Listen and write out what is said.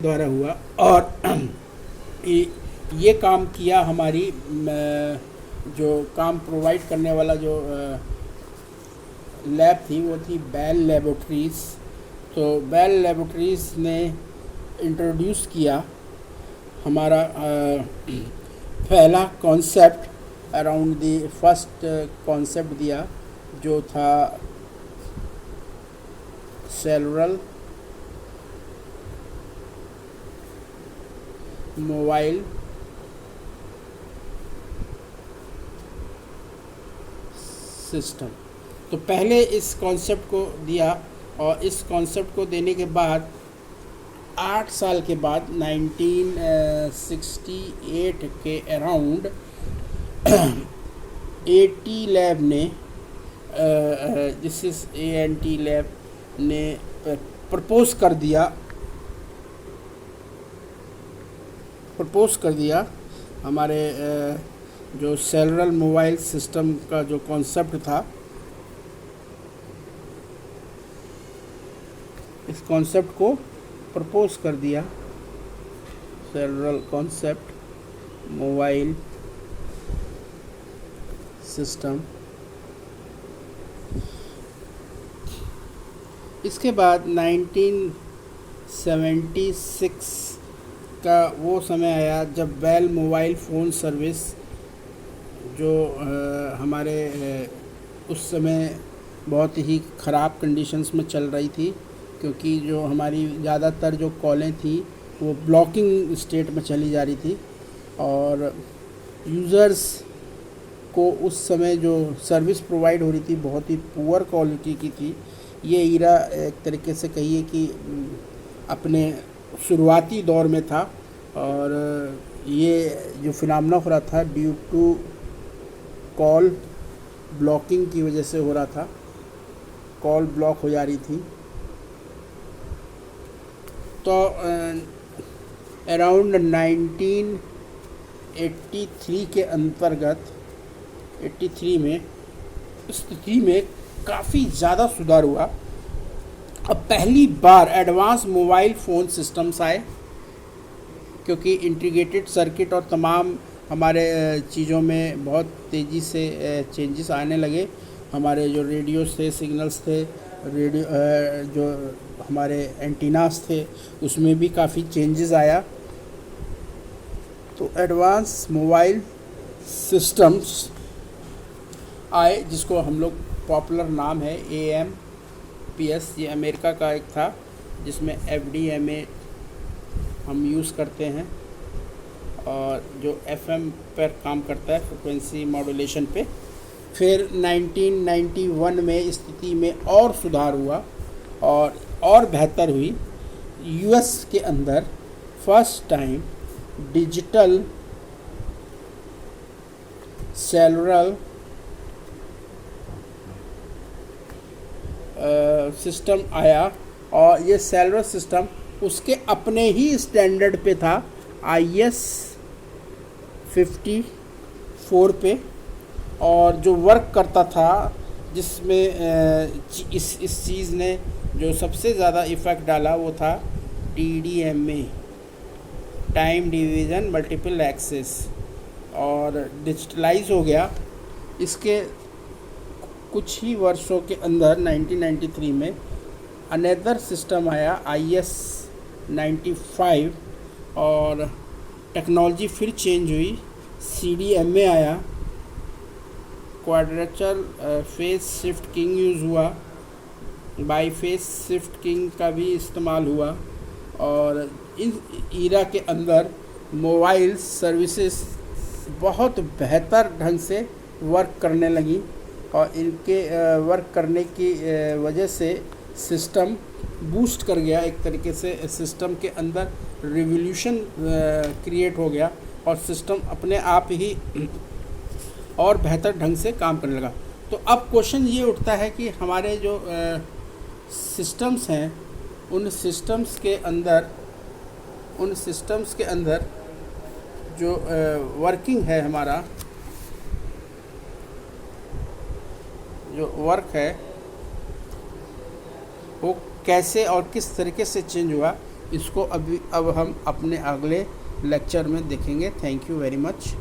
द्वारा हुआ। और ये ये काम किया हमारी जो काम प्रोवाइड करने वाला जो लैब थी वो थी बेल लेबोरेटरीज़। तो बेल लेबोरेटरीज़ ने इंट्रोड्यूस किया हमारा पहला concept around the first concept दिया जो था सेलुलर मोबाइल सिस्टम। तो पहले इस कॉन्सेप्ट को दिया और इस कॉन्सेप्ट को देने के बाद 8 साल के बाद 1968 के अराउंड AT लैब ने दिस इज ANT लैब ने प्रपोज कर दिया हमारे जो सेलुलर मोबाइल सिस्टम का जो कॉन्सेप्ट था, इस कॉन्सेप्ट को प्रपोज कर दिया, सेलुलर कॉन्सेप्ट मोबाइल सिस्टम। इसके बाद 1976 का वो समय आया जब बेल मोबाइल फ़ोन सर्विस जो हमारे उस समय बहुत ही ख़राब कंडीशंस में चल रही थी, क्योंकि जो हमारी ज़्यादातर जो कॉलें थी वो ब्लॉकिंग स्टेट में चली जा रही थी और यूज़र्स को उस समय जो सर्विस प्रोवाइड हो रही थी बहुत ही पुअर क्वालिटी की थी। ये ईरा एक तरीके से कहिए कि अपने शुरुआती दौर में था और ये जो फिनोमेना हो रहा था ड्यू टू कॉल ब्लॉकिंग की वजह से हो रहा था, कॉल ब्लॉक हो जा रही थी। तो अराउंड 1983 के अंतर्गत 83 में स्थिति में काफ़ी ज़्यादा सुधार हुआ। अब पहली बार एडवांस मोबाइल फ़ोन सिस्टम्स आए, क्योंकि इंटीग्रेटेड सर्किट और तमाम हमारे चीज़ों में बहुत तेज़ी से चेंजेस आने लगे। हमारे जो रेडियोस थे, सिग्नल्स थे, रेडियो जो हमारे एंटीनास थे उसमें भी काफ़ी चेंजेस आया। तो एडवांस मोबाइल सिस्टम्स आए जिसको हम लोग पॉपुलर नाम है AMPS। ये अमेरिका का एक था जिसमें FDMA हम यूज़ करते हैं और जो FM पर काम करता है, फ्रिक्वेंसी मॉड्यूलेशन पे। फिर 1991 में स्थिति में और सुधार हुआ और बेहतर हुई। US के अंदर first time digital cellular system आया और ये सेलुलर सिस्टम उसके अपने ही स्टैंडर्ड पे था, IS 54 पे, और जो वर्क करता था जिसमें इस चीज़ ने जो सबसे ज़्यादा इफ़ेक्ट डाला वो था TDMA, time division multiple access, और डिजिटलाइज हो गया। इसके कुछ ही वर्षों के अंदर 1993 में अनदर सिस्टम आया IS 95 और टेक्नोलॉजी फिर चेंज हुई, CDMA आया, quadrature phase shift king use हुआ, बाई फेस शिफ्ट किंग का भी इस्तेमाल हुआ और इन ईरा के अंदर मोबाइल सर्विसेज बहुत बेहतर ढंग से वर्क करने लगी और इनके वर्क करने की वजह से सिस्टम बूस्ट कर गया। एक तरीके से सिस्टम के अंदर रिवोल्यूशन क्रिएट हो गया और सिस्टम अपने आप ही और बेहतर ढंग से काम करने लगा। तो अब क्वेश्चन ये उठता है कि हमारे जो सिस्टम्स हैं उन सिस्टम्स के अंदर जो वर्किंग है, हमारा जो वर्क है वो कैसे और किस तरीके से चेंज हुआ। इसको अब हम अपने अगले लेक्चर में देखेंगे। Thank you very much.